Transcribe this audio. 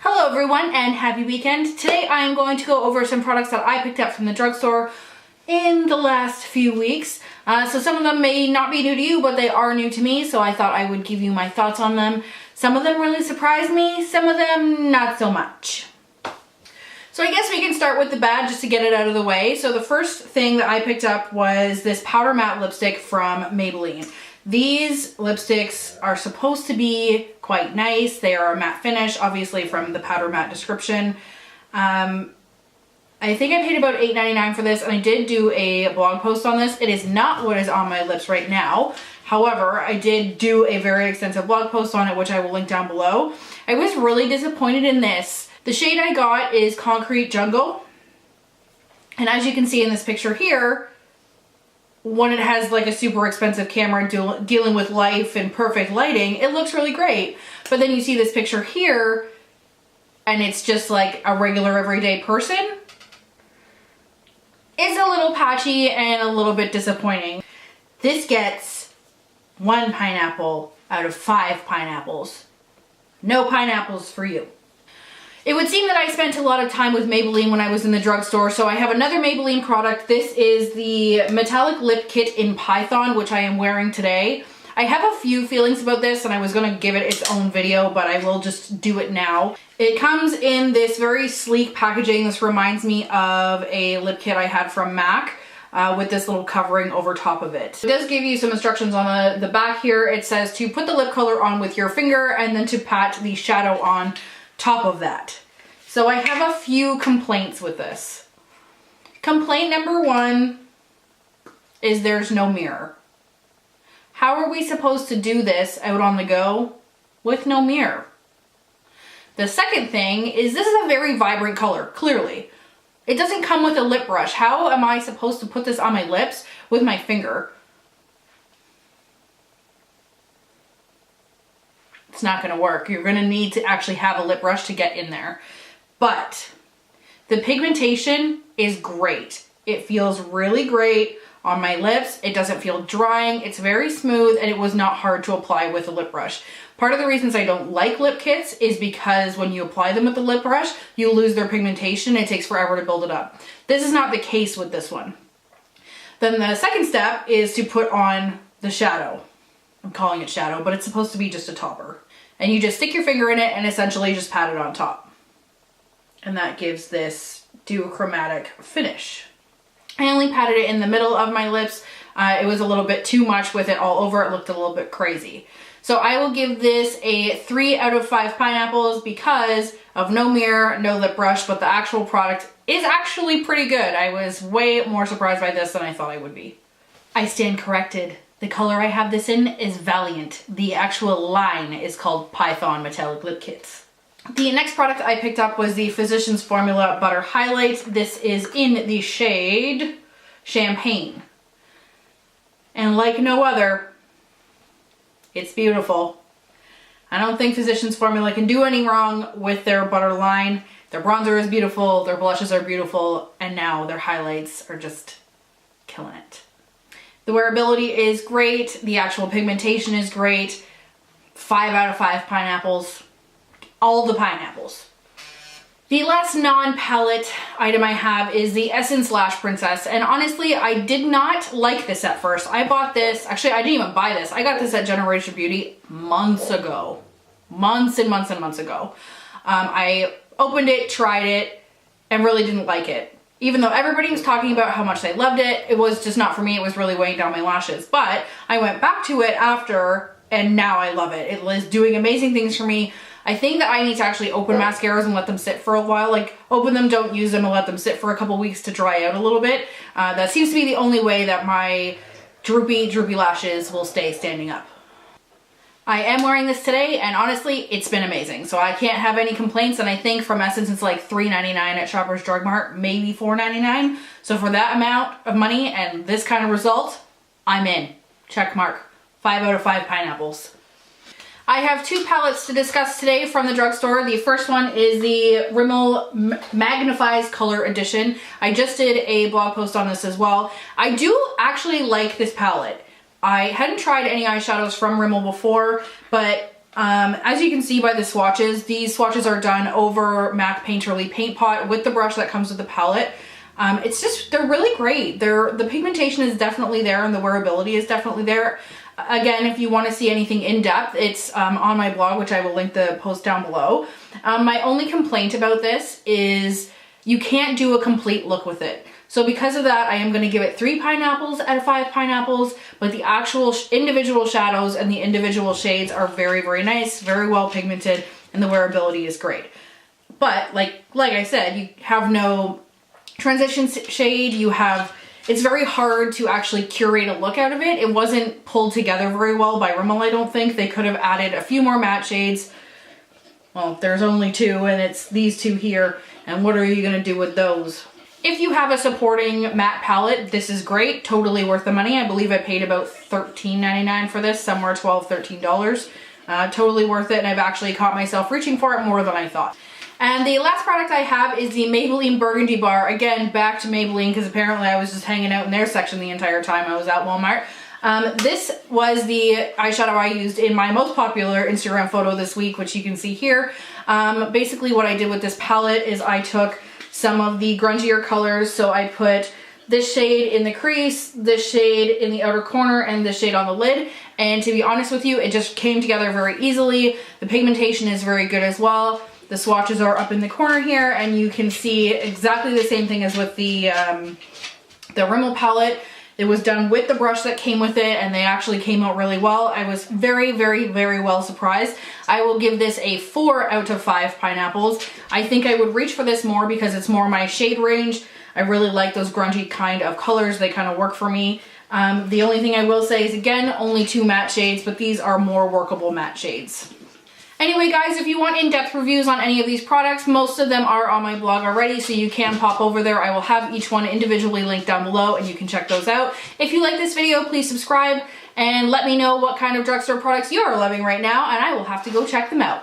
Hello everyone and happy weekend. Today I am going to go over some products that I picked up from the drugstore in the last few weeks. So some of them may not be new to you, but they are new to me, so I thought I would give you my thoughts on them. Some of them really surprised me, some of them not so much. So I guess we can start with the bad just to get it out of the way. So the first thing that I picked up was this powder matte lipstick from Maybelline. These lipsticks are supposed to be quite nice. They are a matte finish, obviously from the powder matte description. I think I paid about $8.99 for this, and I did do a blog post on this. It is not what is on my lips right now. However, I did do a very extensive blog post on it, which I will link down below. I was really disappointed in this. The shade I got is Concrete Jungle. And as you can see in this picture here, when it has like a super expensive camera dealing with life and perfect lighting, it looks really great. But then you see this picture here and it's just like a regular everyday person. It's a little patchy and a little bit disappointing. This gets 1 pineapple out of 5 pineapples. No pineapples for you. It would seem that I spent a lot of time with Maybelline when I was in the drugstore, so I have another Maybelline product. This is the Metallic Lip Kit in Python, which I am wearing today. I have a few feelings about this, and I was going to give it its own video, but I will just do it now. It comes in this very sleek packaging. This reminds me of a lip kit I had from MAC. With this little covering over top of it. It does give you some instructions on the back here. It says to put the lip color on with your finger and then to pat the shadow on top of that. So I have a few complaints with this. Complaint number 1 is there's no mirror. How are we supposed to do this out on the go with no mirror? The second thing is this is a very vibrant color, clearly. It doesn't come with a lip brush. How am I supposed to put this on my lips with my finger? It's not going to work. You're going to need to actually have a lip brush to get in there. But the pigmentation is great. It feels really great on my lips. It doesn't feel drying. It's very smooth and it was not hard to apply with a lip brush. Part of the reasons I don't like lip kits is because when you apply them with the lip brush, you lose their pigmentation. It takes forever to build it up. This is not the case with this one. Then the second step is to put on the shadow. I'm calling it shadow, but it's supposed to be just a topper. And you just stick your finger in it and essentially just pat it on top. And that gives this duochromatic finish. I only patted it in the middle of my lips. It was a little bit too much with it all over. It looked a little bit crazy. So I will give this a 3 out of 5 pineapples because of no mirror, no lip brush, but the actual product is actually pretty good. I was way more surprised by this than I thought I would be. I stand corrected. The color I have this in is Valiant. The actual line is called Python Metallic Lip Kits. The next product I picked up was the Physicians Formula Butter Highlight. This is in the shade Champagne. And like no other, it's beautiful. I don't think Physicians Formula can do any wrong with their butter line. Their bronzer is beautiful, their blushes are beautiful, and now their highlights are just killing it. The wearability is great. The actual pigmentation is great. 5 out of 5 pineapples. All the pineapples. The last non-palette item I have is the Essence Lash Princess. And honestly, I did not like this at first. I bought this, actually I didn't even buy this. I got this at Generation Beauty months ago. Months and months and months ago. I opened it, tried it, and really didn't like it. Even though everybody was talking about how much they loved it, it was just not for me. It was really weighing down my lashes. But I went back to it after, and now I love it. It is doing amazing things for me. I think that I need to actually open mascaras and let them sit for a while. Like, open them, don't use them, and let them sit for a couple weeks to dry out a little bit. That seems to be the only way that my droopy lashes will stay standing up. I am wearing this today, and honestly, it's been amazing. So I can't have any complaints, and I think from Essence it's like $3.99 at Shoppers Drug Mart, maybe $4.99. So for that amount of money and this kind of result, I'm in. Check mark. 5 out of 5 pineapples. I have 2 palettes to discuss today from the drugstore. The first one is the Rimmel Magnifies Color Edition. I just did a blog post on this as well. I do actually like this palette. I hadn't tried any eyeshadows from Rimmel before, but As you can see by the swatches, these swatches are done over MAC Painterly Paint Pot with the brush that comes with the palette. It's just, they're really great. The pigmentation is definitely there and the wearability is definitely there. Again, if you want to see anything in depth, it's on my blog, which I will link the post down below. My only complaint about this is you can't do a complete look with it. So because of that, I am going to give it 3 pineapples out of 5 pineapples, but the actual individual shadows and the individual shades are very, very nice, very well pigmented, and the wearability is great. But like I said, you have no transition shade, it's very hard to actually curate a look out of it. It wasn't pulled together very well by Rimmel, I don't think. They could have added a few more matte shades. Well, there's only 2 and it's these 2 here, and what are you going to do with those? If you have a supporting matte palette, this is great, totally worth the money. I believe I paid about $13.99 for this, somewhere $12, $13. Totally worth it, and I've actually caught myself reaching for it more than I thought. And the last product I have is the Maybelline Burgundy Bar. Again, back to Maybelline, because apparently I was just hanging out in their section the entire time I was at Walmart. This was the eyeshadow I used in my most popular Instagram photo this week, which you can see here. Basically what I did with this palette is I took some of the grungier colors, so I put this shade in the crease, this shade in the outer corner, and this shade on the lid. And to be honest with you, it just came together very easily. The pigmentation is very good as well. The swatches are up in the corner here, and you can see exactly the same thing as with the Rimmel palette. It was done with the brush that came with it, and they actually came out really well. I was very, very, very well surprised. I will give this a 4 out of 5 pineapples. I think I would reach for this more because it's more my shade range. I really like those grungy kind of colors. They kind of work for me. The only thing I will say is, again, only 2 matte shades, but these are more workable matte shades. Anyway, guys, if you want in-depth reviews on any of these products, most of them are on my blog already, so you can pop over there. I will have each one individually linked down below, and you can check those out. If you like this video, please subscribe, and let me know what kind of drugstore products you are loving right now, and I will have to go check them out.